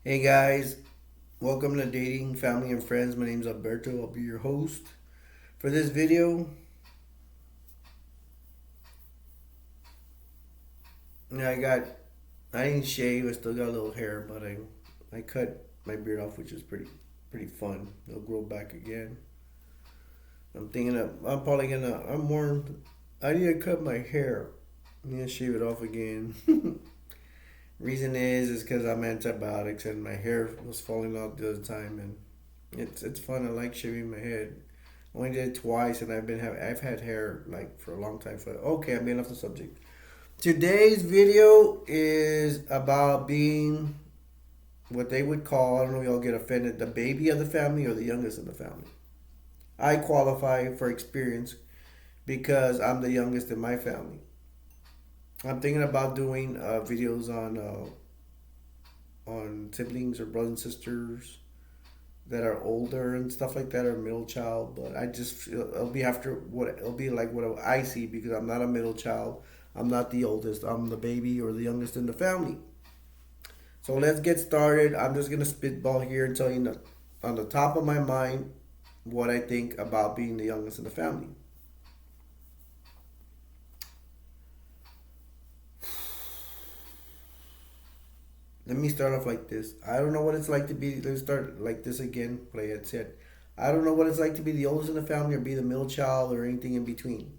Hey guys, welcome to Dating, Family, and Friends. My name is Alberto. I'll be your host for this video. Yeah, I didn't shave. I still got a little hair, but I cut my beard off, which is pretty fun. It'll grow back again. I'm probably gonna, I need to cut my hair. I need to shave it off again. Reason is because I'm antibiotics and my hair was falling out the other time, and it's fun. I like shaving my head. Only did it twice, and I've had hair like for a long time. For okay, I'm getting off the subject. Today's video is about being what they would call, I don't know if y'all get offended, the baby of the family or the youngest in the family. I qualify for experience because I'm the youngest in my family. I'm thinking about doing videos on siblings or brothers and sisters that are older and stuff like that, or middle child. But it'll be after what it'll be like what I see, because I'm not a middle child. I'm not the oldest. I'm the baby or the youngest in the family. So let's get started. I'm just gonna spitball here and tell you on the top of my mind what I think about being the youngest in the family. Let me start off like this. I don't know what it's like to be. Let's start like this again. What I had said. I don't know what it's like to be the oldest in the family or be the middle child or anything in between.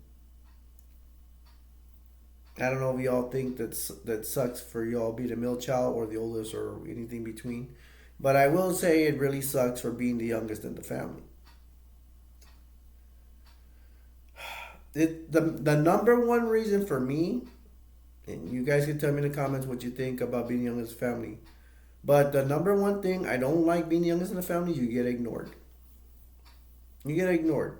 I don't know if y'all think that sucks for y'all be the middle child or the oldest or anything between, but I will say it really sucks for being the youngest in the family. The number one reason for me, and you guys can tell me in the comments what you think about being the youngest family, but the number one thing I don't like being the youngest in the family, you get ignored. You get ignored.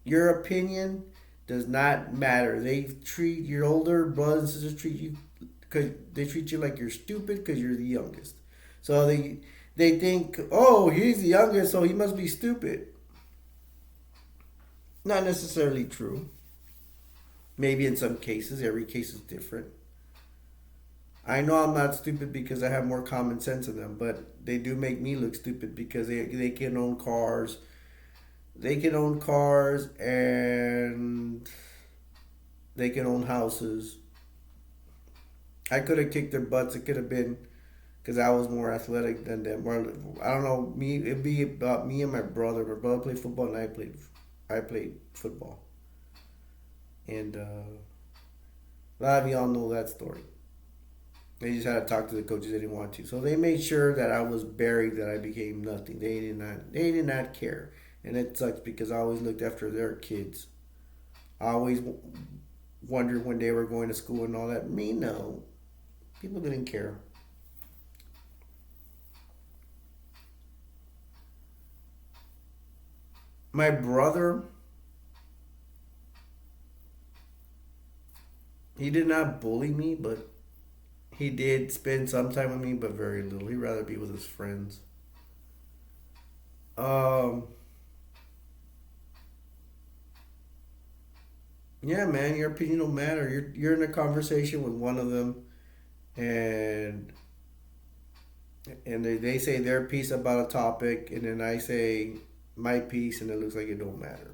Your opinion does not matter. They treat your older brothers and sisters treat you because they treat you like you're stupid because you're the youngest. So they think, oh, he's the youngest, so he must be stupid. Not necessarily true. Maybe in some cases, every case is different. I know I'm not stupid because I have more common sense than them, but they do make me look stupid because they can own cars. They can own cars and they can own houses. I could have kicked their butts. It could have been because I was more athletic than them. Or I don't know. Me, it'd be about me and my brother. My brother played football and I played football. And a lot of y'all know that story. They just had to talk to the coaches. They didn't want to, so they made sure that I was buried. That I became nothing. They did not care, and it sucks because I always looked after their kids. I always wondered when they were going to school and all that. Me, no. People didn't care. My brother, he did not bully me, but he did spend some time with me, but very little. He'd rather be with his friends. Um, yeah, man, your opinion don't matter. You're in a conversation with one of them, and they say their piece about a topic, and then I say my piece, and it looks like it don't matter.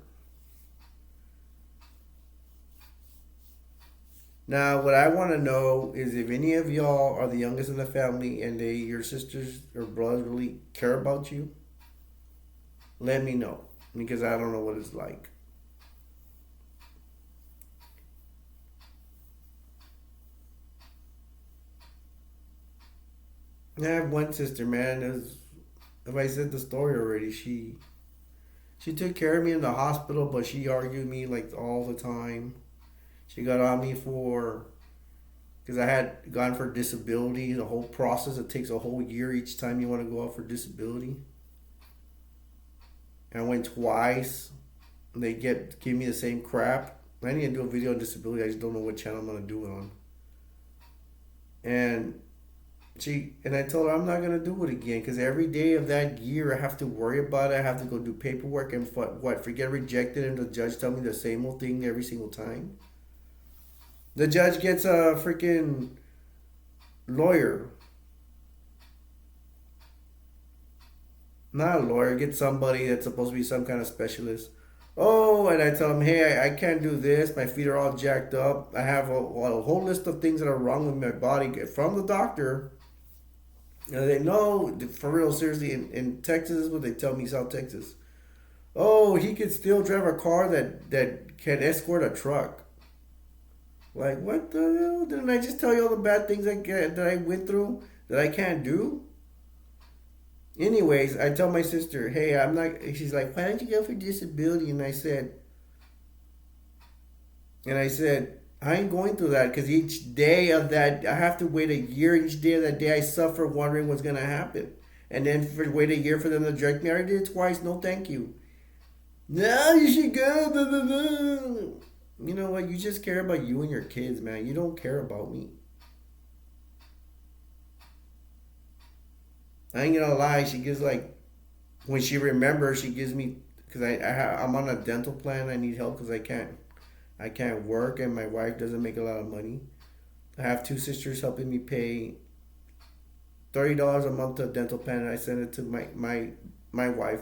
Now, what I want to know is if any of y'all are the youngest in the family and your sisters or brothers really care about you, let me know because I don't know what it's like. I have one sister, man. If I said the story already, she took care of me in the hospital, but she argued with me like all the time. She got on me for because I had gone for disability. The whole process, it takes a whole year each time you want to go out for disability. And I went twice. They give me the same crap. I need to do a video on disability. I just don't know what channel I'm gonna do it on. And I told her I'm not gonna do it again because every day of that year I have to worry about it. I have to go do paperwork and what forget rejected, and the judge tell me the same old thing every single time. The judge gets a freaking lawyer not a lawyer, get somebody that's supposed to be some kind of specialist. Oh, and I tell them, hey, I can't do this. My feet are all jacked up. I have a whole list of things that are wrong with my body from the doctor. And they know, for real, seriously, in Texas is what they tell me, South Texas. Oh, he could still drive a car that can escort a truck. Like, what the hell? Didn't I just tell you all the bad things that I went through that I can't do? Anyways, I tell my sister, hey, I'm not. She's like, why don't you go for disability? And I said, I ain't going through that because each day of that, I have to wait a year. Each day of that day, I suffer wondering what's gonna happen, and then wait a year for them to direct me. I already did it twice. No, thank you. No, you should go. Blah, blah, blah. You know what? You just care about you and your kids, man. You don't care about me. I ain't gonna lie. She gives like when she remembers, she gives me because I'm on a dental plan. I need help because I can't work and my wife doesn't make a lot of money. I have two sisters helping me pay $30 a month to a dental plan, and I send it to my wife.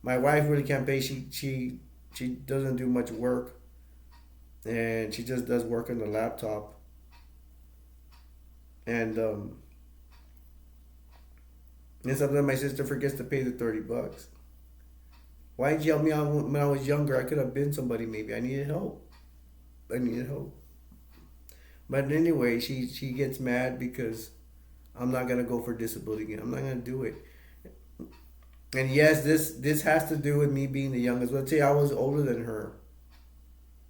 My wife really can't pay. She doesn't do much work, and she just does work on the laptop. And and sometimes my sister forgets to pay the $30. Why didn't you help me out when I was younger? I could have been somebody maybe. I needed help. I needed help. But anyway, she gets mad because I'm not gonna go for disability again. I'm not gonna do it. And yes, this has to do with me being the youngest. Let's say I was older than her.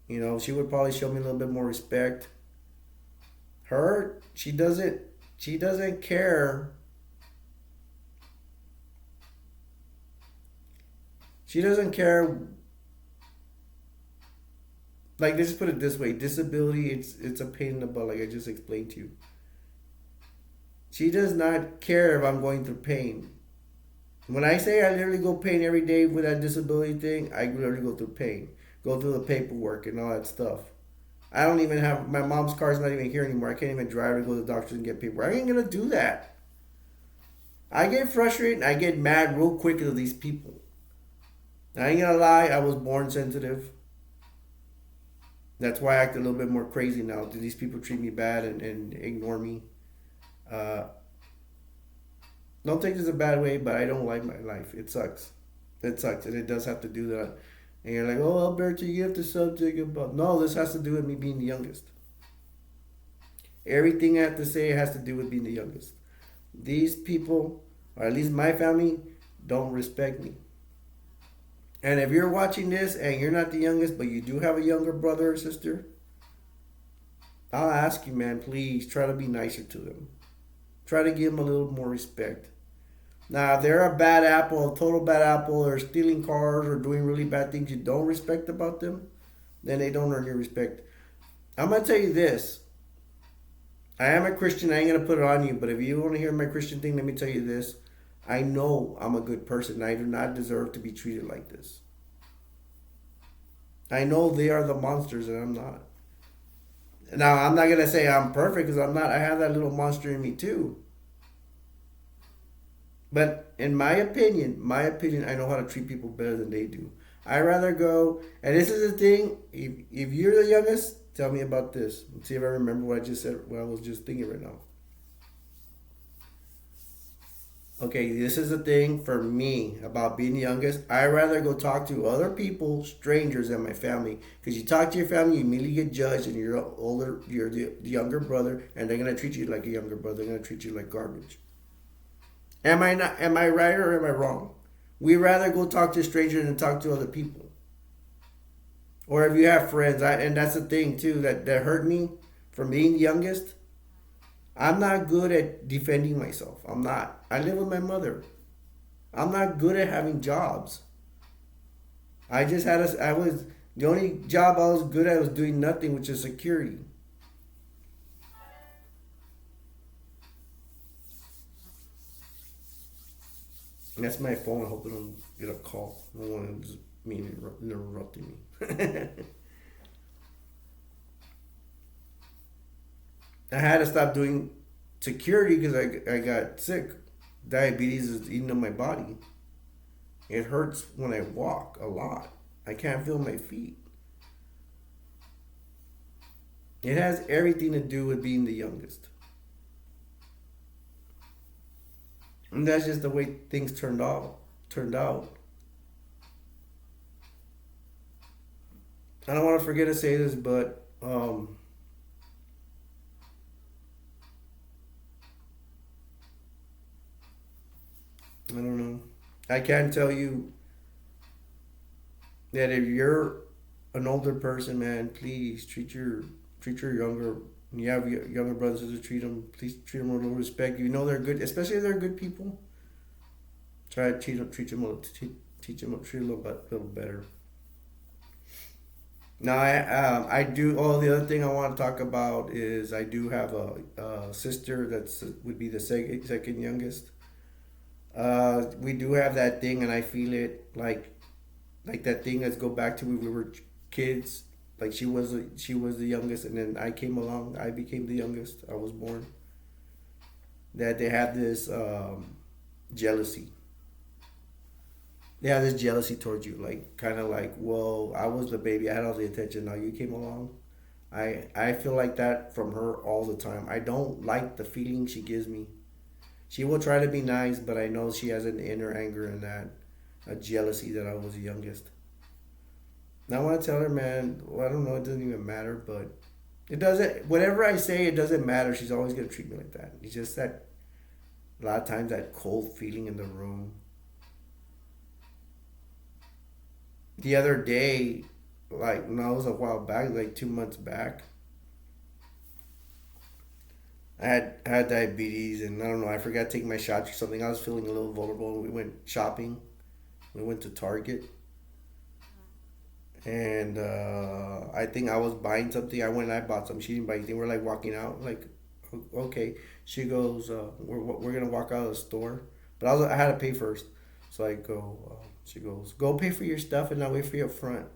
You know, she would probably show me a little bit more respect. Her, she doesn't care. She doesn't care. Like, let's just put it this way: disability, it's a pain in the butt, like I just explained to you. She does not care if I'm going through pain. When I say I literally go pain every day with that disability thing, I literally go through pain, go through the paperwork and all that stuff. I don't even have my mom's car's not even here anymore. I can't even drive to go to the doctor and get paperwork. I ain't gonna do that. I get frustrated and I get mad real quick at these people. I ain't gonna lie, I was born sensitive. That's why I act a little bit more crazy now. Do these people treat me bad and ignore me? Uh, don't take this a bad way, but I don't like my life. It sucks. It sucks, and it does have to do that. And you're like, oh, Alberto, you have the subject about. No, this has to do with me being the youngest. Everything I have to say has to do with being the youngest. These people, or at least my family, don't respect me. And if you're watching this and you're not the youngest, but you do have a younger brother or sister, I'll ask you, man, please try to be nicer to them. Try to give them a little more respect. Now, if they're a bad apple, a total bad apple, or stealing cars or doing really bad things you don't respect about them, then they don't earn your respect. I'm going to tell you this. I am a Christian. I ain't going to put it on you, but if you want to hear my Christian thing, let me tell you this. I know I'm a good person. I do not deserve to be treated like this. I know they are the monsters and I'm not. Now, I'm not going to say I'm perfect because I'm not. I have that little monster in me too. But in my opinion, I know how to treat people better than they do. I rather go, and this is the thing, if you're the youngest, tell me about this. Let's see if I remember what I just said, what I was just thinking right now. Okay, this is the thing for me about being the youngest. I rather go talk to other people, strangers, than my family. Because you talk to your family, you immediately get judged, and you're the younger brother, and they're gonna treat you like a younger brother. They're gonna treat you like garbage. Am I not? Am I right or am I wrong? We rather go talk to strangers than talk to other people. Or if you have friends, and that's the thing too that hurt me from being the youngest. I'm not good at defending myself. I'm not. I live with my mother. I'm not good at having jobs. I was, the only job I was good at was doing nothing, which is security. And that's my phone. I hope I don't get a call. I don't want to just me interrupting me. I had to stop doing security because I got sick. Diabetes is eating up my body. It hurts when I walk a lot. I can't feel my feet. It has everything to do with being the youngest. And that's just the way things turned out. I don't want to forget to say this, but I don't know. I can tell you that if you're an older person, man, please treat your younger. You have your younger brothers to treat them. Please treat them with a little respect. You know they're good, especially if they're good people. Try to treat them, teach them, treat them little better. Now I do. Oh, the other thing I want to talk about is I do have a sister that's would be the second youngest. We do have that thing, and I feel it like that thing. Let's go back to when we were kids. Like she was the youngest, and then I came along. I became the youngest. I was born. That they have this jealousy. They have this jealousy towards you, like kind of like, well, I was the baby. I had all the attention. Now you came along. I feel like that from her all the time. I don't like the feeling she gives me. She will try to be nice, but I know she has an inner anger and that a jealousy that I was the youngest. Now I want to tell her, man. Well, I don't know. It doesn't even matter, but it doesn't. Whatever I say, it doesn't matter. She's always gonna treat me like that. It's just that a lot of times that cold feeling in the room. The other day, like no, it was a while back, like 2 months back. I had diabetes, and I don't know. I forgot to take my shots or something. I was feeling a little vulnerable. We went shopping. We went to Target, and I think I was buying something. I went and I bought something. She didn't buy anything. We're like walking out. Like, okay. She goes, we're gonna walk out of the store, but I had to pay first. So I go. She goes, go pay for your stuff, and I'll wait for you up front.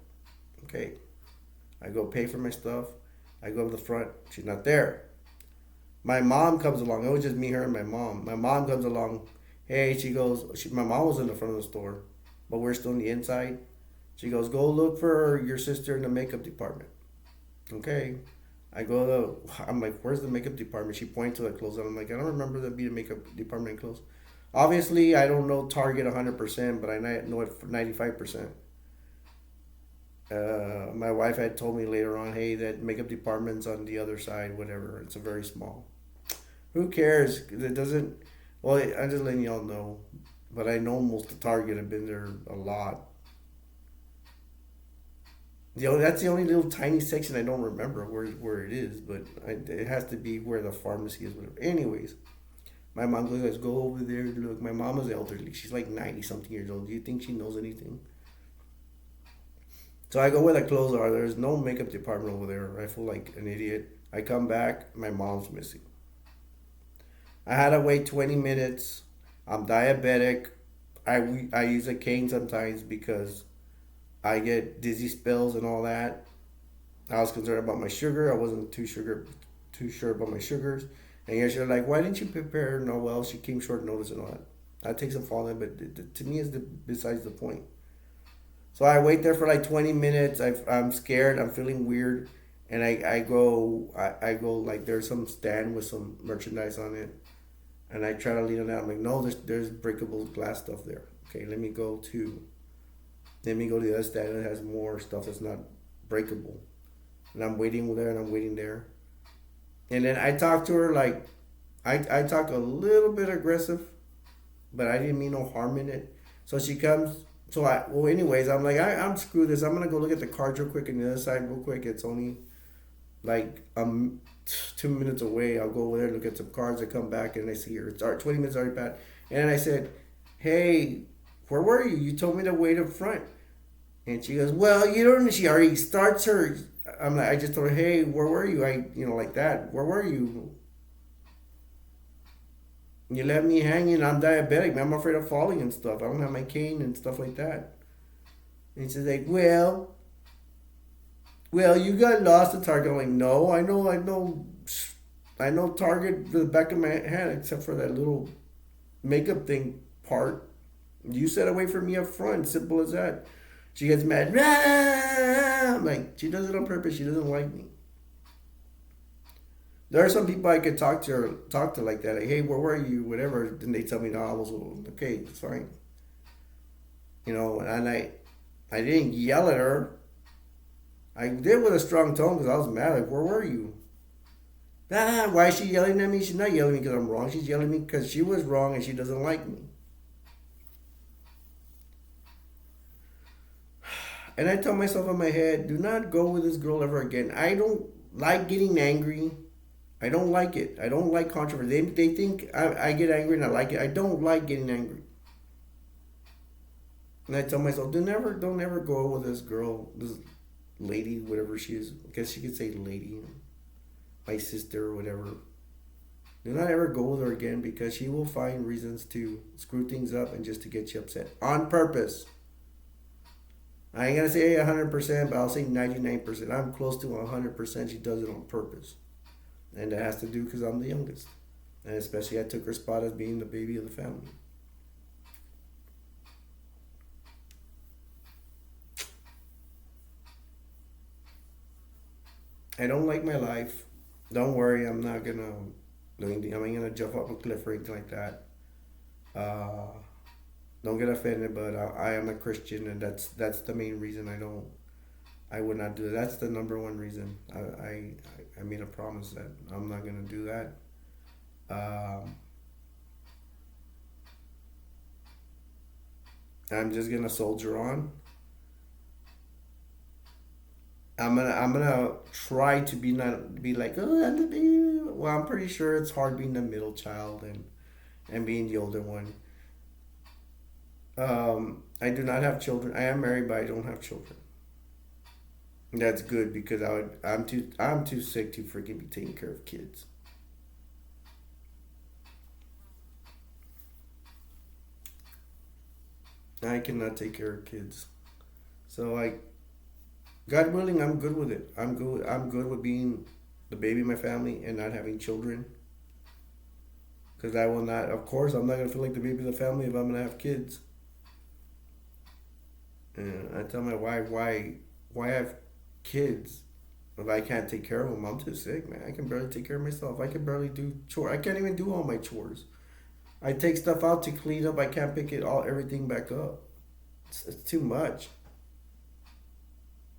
Okay. I go pay for my stuff. I go to the front. She's not there. My mom comes along. It was just me, her, and my mom. My mom comes along. Hey, she goes. My mom was in the front of the store, but we're still in the inside. She goes, go look for your sister in the makeup department. Okay. I go to. I'm like, where's the makeup department? She points to the clothes. And I'm like, I don't remember there being a makeup department clothes. Obviously, I don't know Target 100%, but I know it for 95%. My wife had told me later on, hey, that makeup department's on the other side, whatever. It's a very small. Who cares? 'Cause it doesn't. Well, I'm just letting y'all know. But I know most of Target. I've been there a lot. That's the only little tiny section I don't remember where it is, but it has to be where the pharmacy is. Whatever. Anyways, my mom goes, let's go over there and look. My mom is elderly. She's like 90 something years old. Do you think she knows anything? So I go where the clothes are. There's no makeup department over there. I feel like an idiot. I come back. My mom's missing. I had to wait 20 minutes. I'm diabetic. I use a cane sometimes because I get dizzy spells and all that. I was concerned about my sugar. I wasn't too sure about my sugars. And you're sure like, why didn't you prepare? No, well, she came short notice and all that. That takes some falling, but to me, is besides the point. So I wait there for like 20 minutes. I'm scared. I'm feeling weird. And I go like there's some stand with some merchandise on it. And I try to lean on that. I'm like, no, there's breakable glass stuff there. Okay, let me go to the other stand that has more stuff that's not breakable. And I'm waiting there and I'm waiting there. And then I talk to her like, I talk a little bit aggressive, but I didn't mean no harm in it. So she comes. Well, anyways, I'm like, I'm screw this. I'm gonna go look at the cards real quick on the other side real quick. It's only like 2 minutes away. I'll go over there, look at some cards. I come back and I see her. It's 20 minutes already passed. And I said, hey, where were you? You told me to wait up front. And she goes, well, you don't. She already starts her. I'm like, I just told her, hey, where were you? Like that. Where were you? You left me hanging. I'm diabetic, man. I'm afraid of falling and stuff. I don't have my cane and stuff like that. And she's like, well, you got lost at Target. I'm like, no, I know Target to the back of my hand, except for that little makeup thing part. You said away from me up front. Simple as that. She gets mad. "Ah!" I'm like, she does it on purpose. She doesn't like me. There are some people I could talk to like that. Like, hey, where were you? Whatever. Then they tell me, no, I was okay. It's fine. And I didn't yell at her. I did with a strong tone because I was mad. Like, where were you? Why is she yelling at me? She's not yelling at me because I'm wrong. She's yelling at me because she was wrong and she doesn't like me. And I tell myself in my head, do not go with this girl ever again. I don't like getting angry. I don't like it. I don't like controversy. They think I get angry and I like it. I don't like getting angry. And I tell myself, don't ever go with this girl, this lady, whatever she is. I guess you could say lady, my sister or whatever. Do not ever go with her again because she will find reasons to screw things up and just to get you upset on purpose. I ain't gonna say 100%, but I'll say 99%. I'm close to 100%. She does it on purpose, and that has to do because I'm the youngest, and especially I took her spot as being the baby of the family. I don't like my life. Don't worry, I'm not gonna do anything. I'm not gonna jump off a cliff or anything like that. Uh, don't get offended, but I am a Christian, and that's the main reason I would not do it. That's the number one reason. I made a promise that I'm not gonna do that. Um, I'm just gonna soldier on. I'm gonna try to be not be like, oh, I'm the baby. Well, I'm pretty sure it's hard being the middle child and being the older one. I do not have children. I am married, but I don't have children. That's good because I'm too sick to freaking be taking care of kids. I cannot take care of kids. So God willing, I'm good with it. I'm good with being the baby of my family and not having children. Because I will not. Of course, I'm not gonna feel like the baby of the family if I'm gonna have kids. And I tell my wife, why have kids if I can't take care of them? I'm too sick, man. I can barely take care of myself. I can barely do chores. I can't even do all my chores. I take stuff out to clean up. I can't pick it all everything back up. It's too much.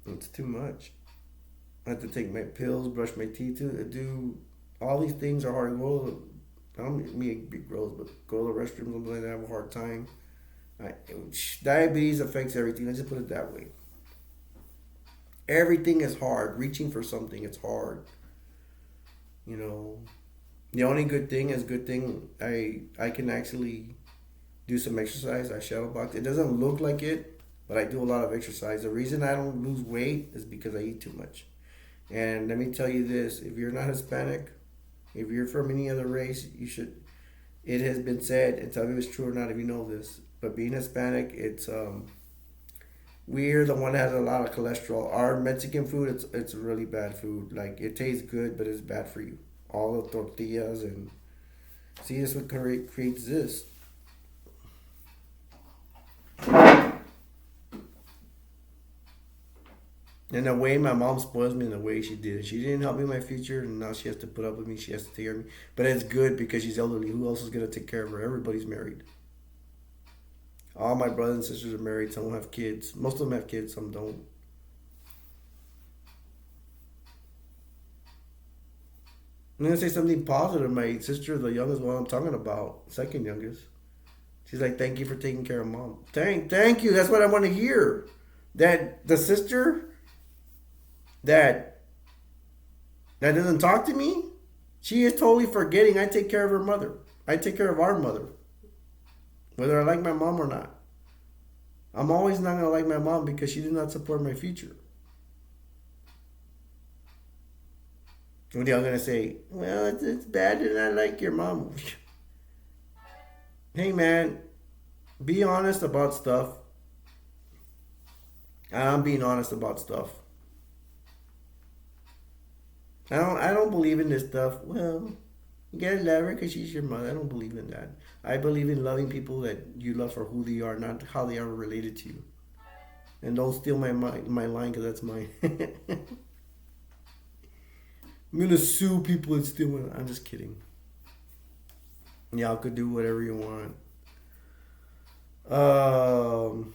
It's too much. I have to take my pills, brush my teeth, do all these things are hard. I don't mean be gross, but go to the restroom sometimes I have a hard time. I, Diabetes affects everything. Let's just put it that way. Everything is hard. Reaching for something, it's hard. You know, the only good thing I can actually do some exercise. I shadow box. It doesn't look like it, but I do a lot of exercise. The reason I don't lose weight is because I eat too much. And let me tell you this: if you're not Hispanic, if you're from any other race, you should. It has been said, and tell me if it's true or not if you know this. But being Hispanic, it's we're the one that has a lot of cholesterol. Our Mexican food, it's really bad food. Like it tastes good, but it's bad for you. All the tortillas and see, this what creates this. And the way my mom spoils me, and the way she did it, she didn't help me in my future, and now she has to put up with me. She has to take care of me. But it's good because she's elderly. Who else is gonna take care of her? Everybody's married. All my brothers and sisters are married. Some have kids. Most of them have kids. Some don't. I'm gonna say something positive. My sister, the youngest one I'm talking about, second youngest. She's like, "Thank you for taking care of mom." Thank you. That's what I want to hear. That the sister that that doesn't talk to me, she is totally forgetting I take care of her mother. I take care of our mother, whether I like my mom or not. I'm always not gonna like my mom because she did not support my future. What are y'all gonna say? Well, it's bad that I like your mom. Hey man, be honest about stuff. I'm being honest about stuff. I don't believe in this stuff. Well, You gotta love her because she's your mother. I don't believe in that. I believe in loving people that you love for who they are, not how they are related to you. And don't steal my line because that's mine. I'm gonna sue people and steal my. I'm just kidding. Y'all could do whatever you want. Um,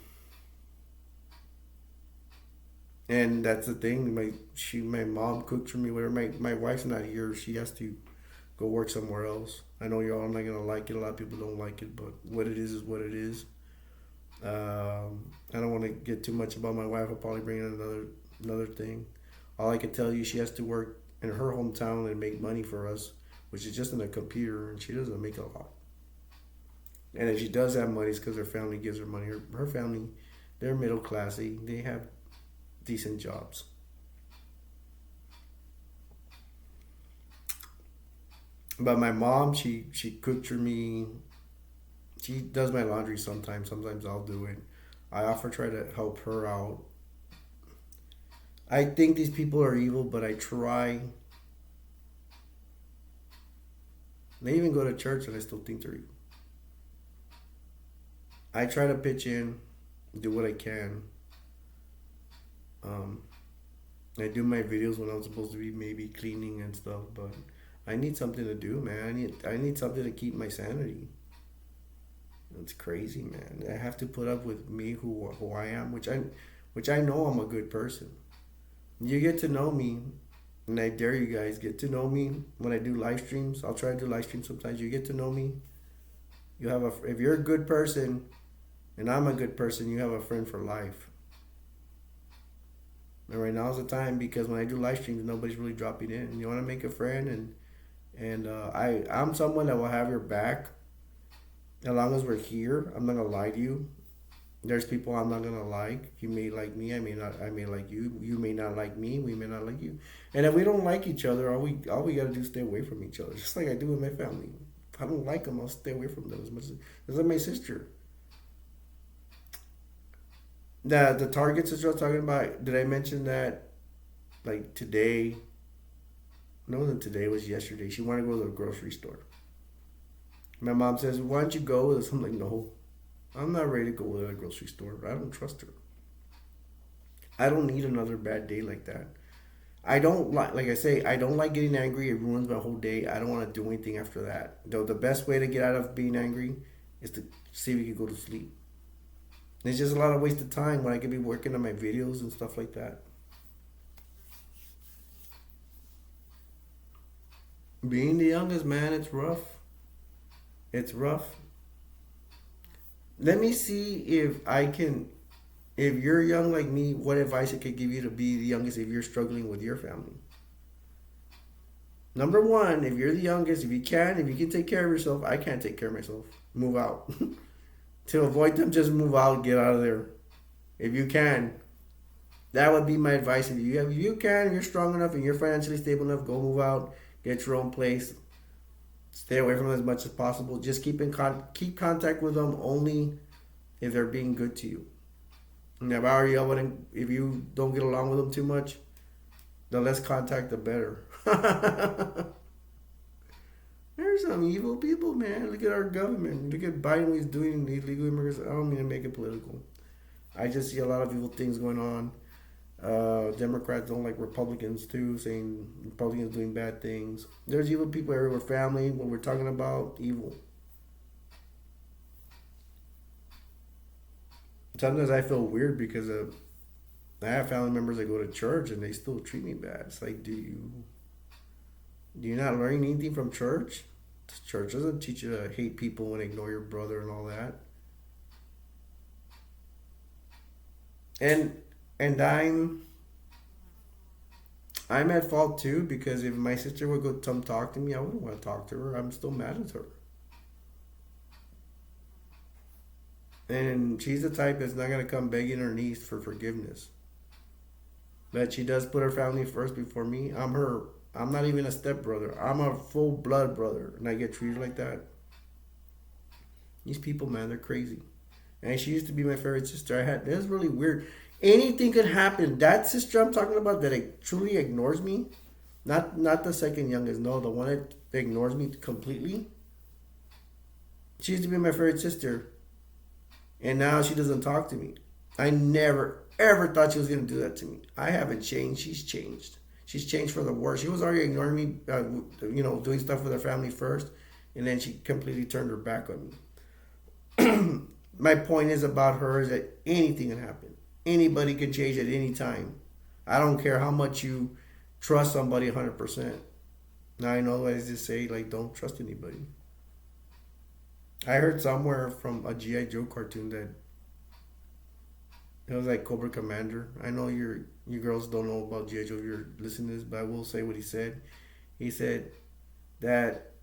and that's the thing. My mom cooks for me. Whatever. My wife's not here. She has to go work somewhere else. I know y'all are not gonna like it. A lot of people don't like it, but what it is what it is. I don't want to get too much about my wife. I'll probably bring in another thing. All I can tell you, she has to work in her hometown and make money for us, which is just in a computer, and she doesn't make a lot. And if she does have money, it's because her family gives her money. Her family, they're middle classy. They have decent jobs. But my mom, she cooked for me. She does my laundry sometimes. Sometimes I'll do it. I often try to help her out. I think these people are evil, but I try. They even go to church, and I still think they're evil. I try to pitch in, do what I can. Um, I do my videos when I'm supposed to be maybe cleaning and stuff, but I need something to do, man. I need something to keep my sanity. It's crazy, man. I have to put up with me, who I am, which I know I'm a good person. You get to know me, and I dare you guys get to know me when I do live streams. I'll try to do live streams sometimes. You get to know me. If you're a good person, and I'm a good person, you have a friend for life. And right now's the time because when I do live streams, nobody's really dropping in. You want to make a friend, and I'm someone that will have your back as long as we're here. I'm not gonna lie to you. There's people I'm not gonna like. You may like me. I may not. I may like you. You may not like me. We may not like you. And if we don't like each other, all we gotta do is stay away from each other. Just like I do with my family. If I don't like them, I'll stay away from them as much as like my sister. The Target sister I was talking about. Did I mention that? Like today? No, it wasn't today. It was yesterday. She wanted to go to the grocery store. My mom says, "Why don't you go with us?" I'm like, "No, I'm not ready to go to the grocery store. I don't trust her. I don't need another bad day like that. I don't like I say, I don't like getting angry. It ruins my whole day. I don't want to do anything after that. Though the best way to get out of being angry is to see if you can go to sleep. It's just a lot of wasted time when I could be working on my videos and stuff like that. Being the youngest, man, it's rough. It's rough. Let me see if you're young like me, what advice I could give you to be the youngest if you're struggling with your family. Number one, if you're the youngest, if you can take care of yourself, I can't take care of myself. Move out. To avoid them, just move out, get out of there. If you can, that would be my advice. If you're strong enough and you're financially stable enough, go move out, get your own place, stay away from them as much as possible. Just keep contact with them only if they're being good to you. And if you don't get along with them too much, the less contact, the better. There's some evil people, man. Look at our government. Look at Biden, what he's doing, the illegal immigrants. I don't mean to make it political. I just see a lot of evil things going on. Democrats don't like Republicans too, saying Republicans doing bad things. There's evil people everywhere. Family, what we're talking about, evil. Sometimes I feel weird because I have family members that go to church and they still treat me bad. It's like, do you not learn anything from church? Church doesn't teach you to hate people and ignore your brother and all that. And and I'm at fault too because if my sister would go come talk to me, I wouldn't want to talk to her. I'm still mad at her. And she's the type that's not gonna come begging her knees for forgiveness. But she does put her family first before me. I'm not even a stepbrother. I'm a full blood brother, and I get treated like that. These people, man, they're crazy. And she used to be my favorite sister. That's really weird. Anything could happen. That sister I'm talking about that truly ignores me. Not the second youngest. No, the one that ignores me completely. She used to be my favorite sister, and now she doesn't talk to me. I never ever thought she was gonna do that to me. I haven't changed. She's changed. She's changed for the worse. She was already ignoring me, doing stuff with her family first, and then she completely turned her back on me. My point is about her is that anything can happen. Anybody can change at any time. I don't care how much you trust somebody 100%. Now I know I just say like don't trust anybody. I heard somewhere from a GI Joe cartoon that it was like Cobra Commander. I know you girls don't know about GI Joe if you're listening to this, but I will say what he said. He said that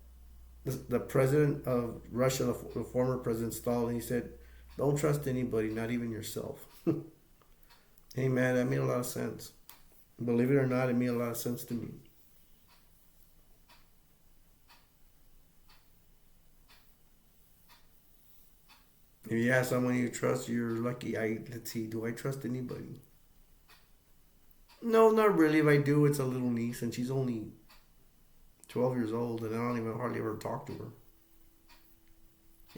the president of Russia, the former president Stalin, he said, "Don't trust anybody, not even yourself." Hey man, that made a lot of sense. Believe it or not, it made a lot of sense to me. If you ask someone you trust, you're lucky. Let's see, do I trust anybody? No, not really. If I do, it's a little niece, and she's only 12 years old, and I don't even hardly ever talk to her.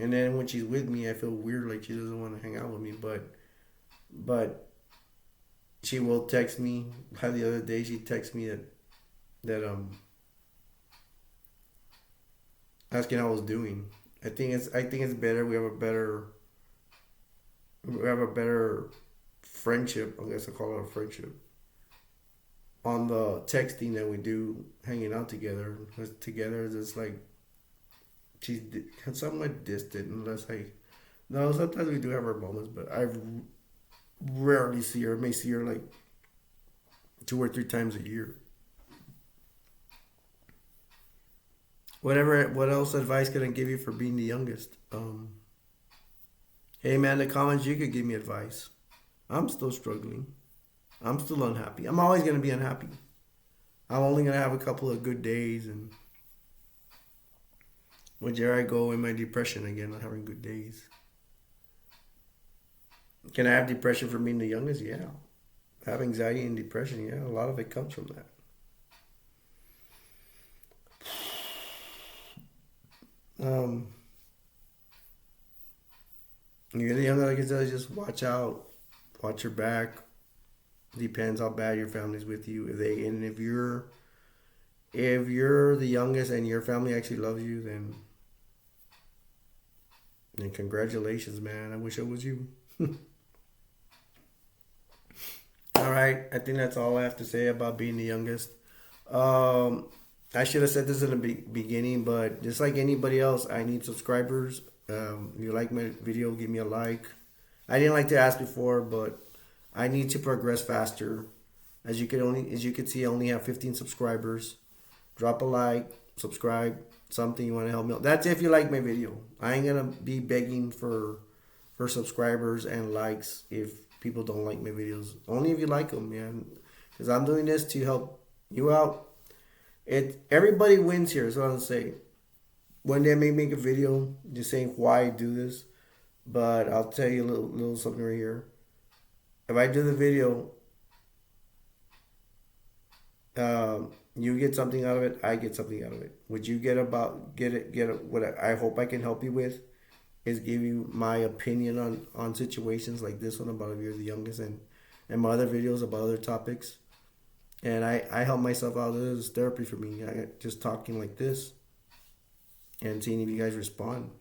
And then when she's with me, I feel weird, like she doesn't want to hang out with me. But she will text me. The other day, she texted me that asking how I was doing. I think it's better. We have a better friendship. I guess I call it a friendship on the texting than we do hanging out together. Because together, it's like she's somewhat distant unless I. No, sometimes we do have our moments, but I rarely see her. I may see her like 2 or 3 times a year. Whatever. What else advice can I give you for being the youngest? Hey man, in the comments you could give me advice. I'm still struggling. I'm still unhappy. I'm always gonna be unhappy. I'm only gonna have a couple of good days, and well, there I go in my depression again, not having good days. Can I have depression for being the youngest? Yeah. I have anxiety and depression. Yeah, a lot of it comes from that. Um, you're the younger, like I said, just watch out, watch your back. Depends how bad your family's with you. If you're the youngest and your family actually loves you, then congratulations, man. I wish I was you. All right, I think that's all I have to say about being the youngest. Um, I should have said this in the beginning, but just like anybody else, I need subscribers. If you like my video, give me a like. I didn't like to ask before, but I need to progress faster. As you can see, I only have 15 subscribers. Drop a like, subscribe, something you want to help me out. That's if you like my video. I ain't gonna be begging for subscribers and likes if people don't like my videos. Only if you like them, man. Because I'm doing this to help you out. Everybody wins here. Is what I'm saying. One day I may make a video just saying why I do this, but I'll tell you a little something right here. If I do the video, you get something out of it. I get something out of it. What you get it. What I hope I can help you with is give you my opinion on situations like this one about if you're the youngest, and my other videos about other topics. And I help myself out. This is therapy for me. I just talking like this and seeing if you guys respond.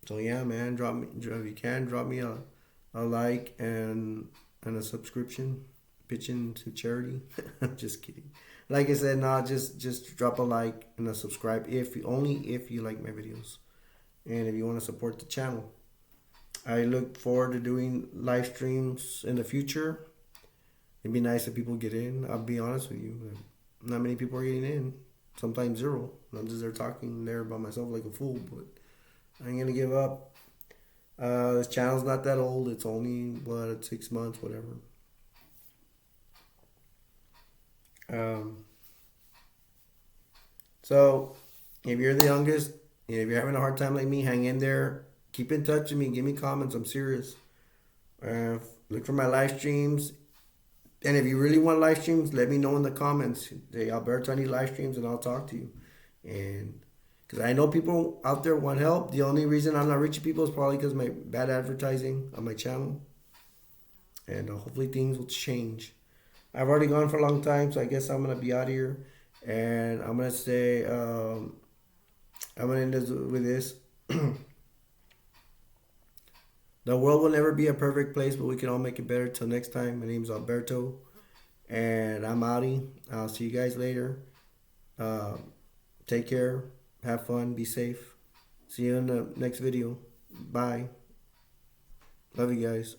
So yeah, man, if you can, drop me a like and a subscription. Pitching to charity. I'm just kidding. Like I said, nah, just drop a like and a subscribe if you like my videos, and if you want to support the channel. I look forward to doing live streams in the future. It'd be nice if people get in. I'll be honest with you, not many people are getting in. Sometimes zero. I'm just there talking there by myself like a fool, but I ain't gonna give up. This channel's not that old. It's only 6 months, whatever. So if you're the youngest, if you're having a hard time like me, hang in there. Keep in touch with me. Give me comments. I'm serious. Look for my live streams. And if you really want live streams, let me know in the comments. Hey, Alberto, I need live streams, and I'll talk to you. And because I know people out there want help. The only reason I'm not reaching people is probably because my bad advertising on my channel. And hopefully things will change. I've already gone for a long time, so I guess I'm gonna be out of here. And I'm gonna say, I'm gonna end this with this. The world will never be a perfect place, but we can all make it better. Till next time, my name is Alberto, and I'm outie. I'll see you guys later. Uh, Take care, have fun, be safe. See you in the next video. Bye. Love you guys.